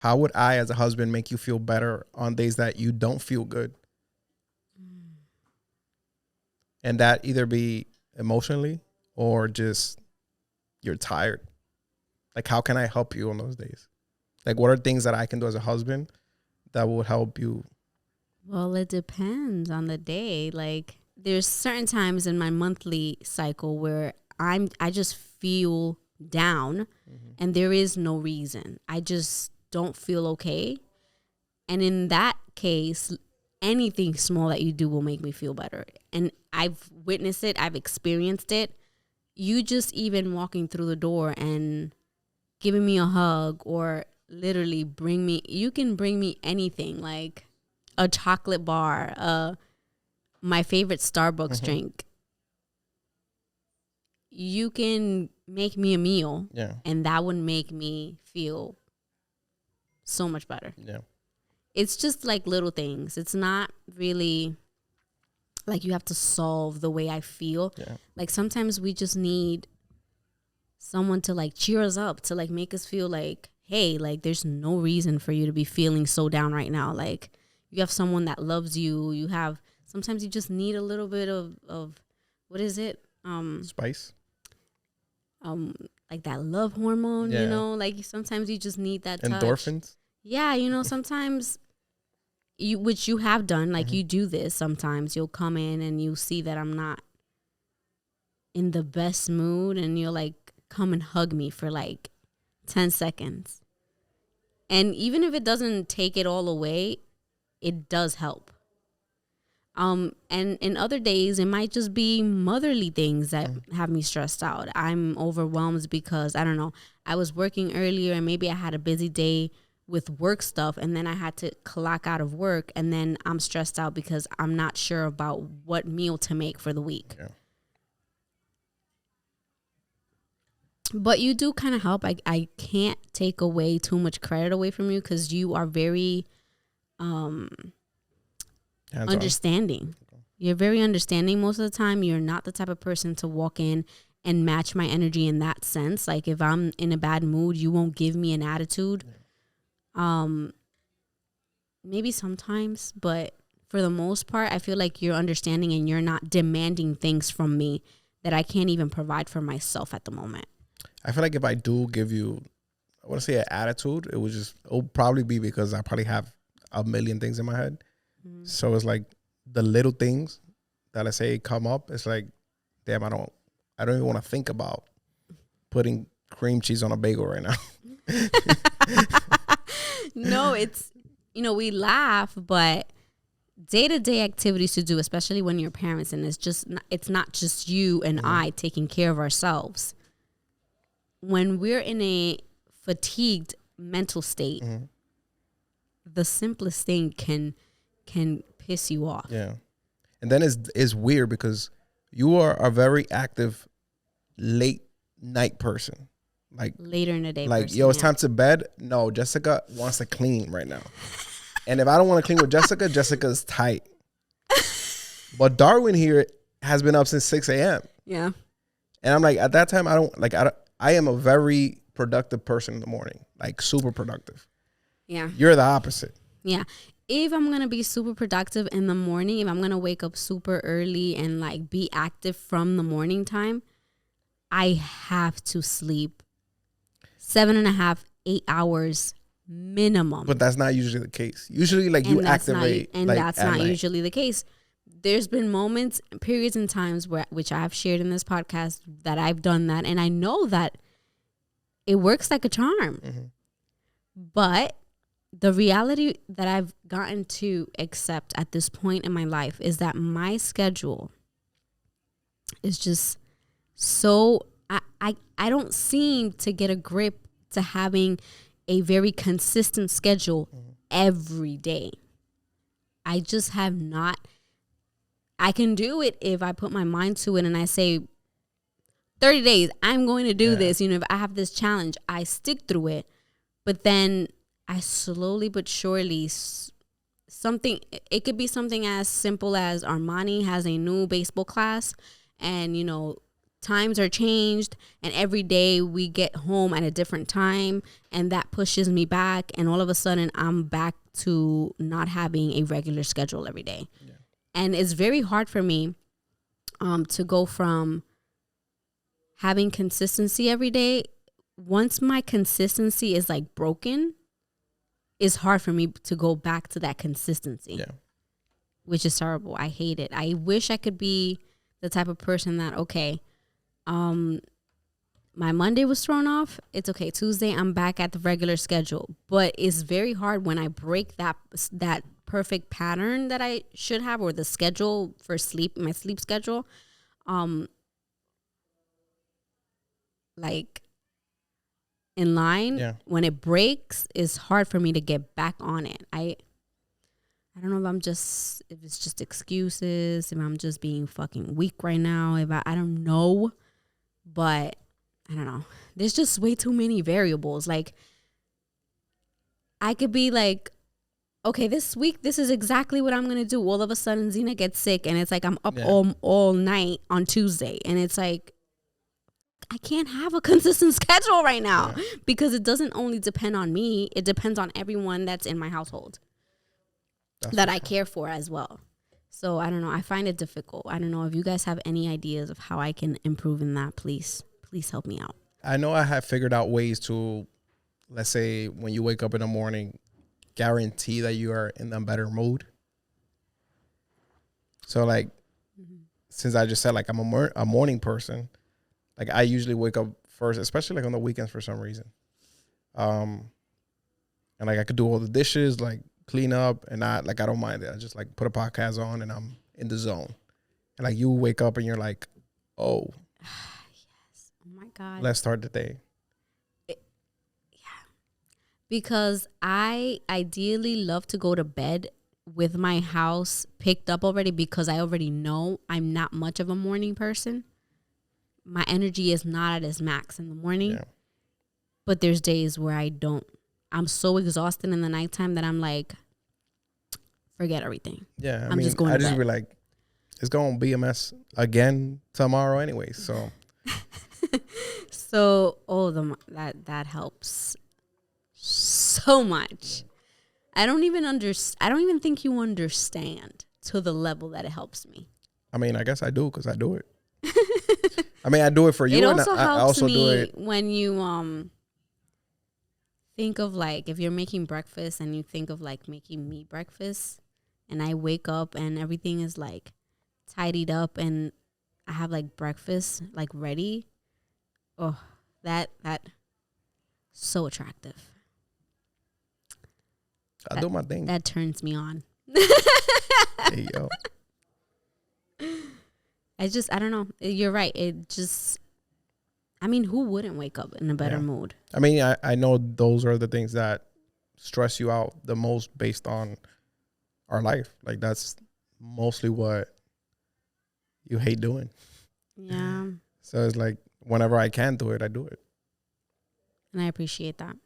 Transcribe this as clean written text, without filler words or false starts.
How would I, as a husband, make you feel better on days that you don't feel good? And that either be emotionally or just you're tired. Like, how can I help you on those days? Like, what are things that I can do as a husband that would help you? Well, it depends on the day. Like, there's certain times in my monthly cycle where I just feel down and there is no reason. I just don't feel okay. And in that case, anything small that you do will make me feel better. And I've witnessed it, I've experienced it. You just even walking through the door and giving me a hug or literally you can bring me anything, like a chocolate bar, my favorite Starbucks drink. You can make me a meal, and that would make me feel so much better. Yeah. It's just like little things. It's not really like you have to solve the way I feel. Yeah. Like sometimes we just need someone to like cheer us up, to like make us feel like, hey, like there's no reason for you to be feeling so down right now. Like you have someone that loves you. Sometimes you just need a little bit of what is it? Spice. Like that love hormone, you know, like sometimes you just need that touch. Endorphins. Yeah, you know, sometimes which you have done, like you do this sometimes. You'll come in and you see that I'm not in the best mood and you'll like come and hug me for like 10 seconds. And even if it doesn't take it all away, it does help. And in other days, it might just be motherly things that have me stressed out. I'm overwhelmed because, I don't know, I was working earlier and maybe I had a busy day with work stuff and then I had to clock out of work and then I'm stressed out because I'm not sure about what meal to make for the week. Yeah. But you do kind of help. I can't take away too much credit away from you because you are very understanding. You're very understanding most of the time. You're not the type of person to walk in and match my energy in that sense. Like if I'm in a bad mood, you won't give me an attitude. Maybe sometimes, but for the most part, I feel like you're understanding and you're not demanding things from me that I can't even provide for myself at the moment. I feel like if I do give you, I want to say an attitude, it'll probably be because I probably have a million things in my head. So it's like the little things that I say come up. It's like, damn, I don't even want to think about putting cream cheese on a bagel right now. No, it's, you know, we laugh, but day-to-day activities to do, especially when you're parents, and it's not just you and I taking care of ourselves. When we're in a fatigued mental state, the simplest thing can piss you off. Yeah. And then it's weird because you are a very active late night person. Like later in the day. Like, person, yo, it's time to bed. No, Jessica wants to clean right now. And if I don't want to clean with Jessica, Jessica's tight. But Darwin here has been up since 6 a.m. Yeah. And I'm like, at that time, I am a very productive person in the morning. Like super productive. Yeah. You're the opposite. Yeah. If I'm going to be super productive in the morning, if I'm going to wake up super early and like be active from the morning time, I have to sleep 7.5, 8 hours minimum. But that's not usually the case. Usually like you activate. That's not night. usually the case. There's been moments, periods and times which I have shared in this podcast that I've done that. And I know that it works like a charm. But the reality that I've gotten to accept at this point in my life is that my schedule is just so, I don't seem to get a grip to having a very consistent schedule every day. I just have not. I can do it if I put my mind to it and I say 30 days, I'm going to do this. You know, if I have this challenge, I stick through it. But then I slowly but surely, it could be something as simple as Armani has a new baseball class and, you know, times are changed, and every day we get home at a different time, and that pushes me back, and all of a sudden I'm back to not having a regular schedule every day. Yeah. And it's very hard for me to go from having consistency every day. Once my consistency is like broken, it's hard for me to go back to that consistency. Yeah. Which is terrible. I hate it. I wish I could be the type of person that, okay, my Monday was thrown off. It's okay. Tuesday, I'm back at the regular schedule. But it's very hard when I break that perfect pattern that I should have, or the schedule for sleep, my sleep schedule. Like in line, yeah. When it breaks, it's hard for me to get back on it. I don't know if it's just excuses, if I'm just being fucking weak right now, I don't know, but I don't know. There's just way too many variables. Like, I could be like, okay, this week, this is exactly what I'm going to do. All of a sudden, Zena gets sick, and it's like I'm up all night on Tuesday, and it's like, I can't have a consistent schedule right now because it doesn't only depend on me. It depends on everyone that's in my household. That I care for as well. So I don't know. I find it difficult. I don't know if you guys have any ideas of how I can improve in that. Please help me out. I know I have figured out ways to, let's say when you wake up in the morning, guarantee that you are in a better mood. So like, since I just said like I'm a morning person, like I usually wake up first, especially like on the weekends for some reason. And like I could do all the dishes, like clean up, and I don't mind it. I just like put a podcast on and I'm in the zone. And like you wake up and you're like, oh, yes, oh my God, let's start the day. Yeah, because I ideally love to go to bed with my house picked up already, because I already know I'm not much of a morning person. My energy is not at its max in the morning, but there's days where I'm so exhausted in the nighttime that I'm like, forget everything. Yeah, I just be like, it's going to be a mess again tomorrow anyway. So, that helps so much. I don't even think you understand to the level that it helps me. I mean, I guess I do, because I do it. I mean, I do it for you. It also helps me when you think of like, if you're making breakfast and you think of like making me breakfast, and I wake up and everything is like tidied up and I have like breakfast like ready. Oh, that so attractive. I do my thing. That turns me on. There you go. I don't know. You're right. Who wouldn't wake up in a better mood? I mean, I know those are the things that stress you out the most based on our life. Like, that's mostly what you hate doing. Yeah. So it's like, whenever I can do it, I do it. And I appreciate that.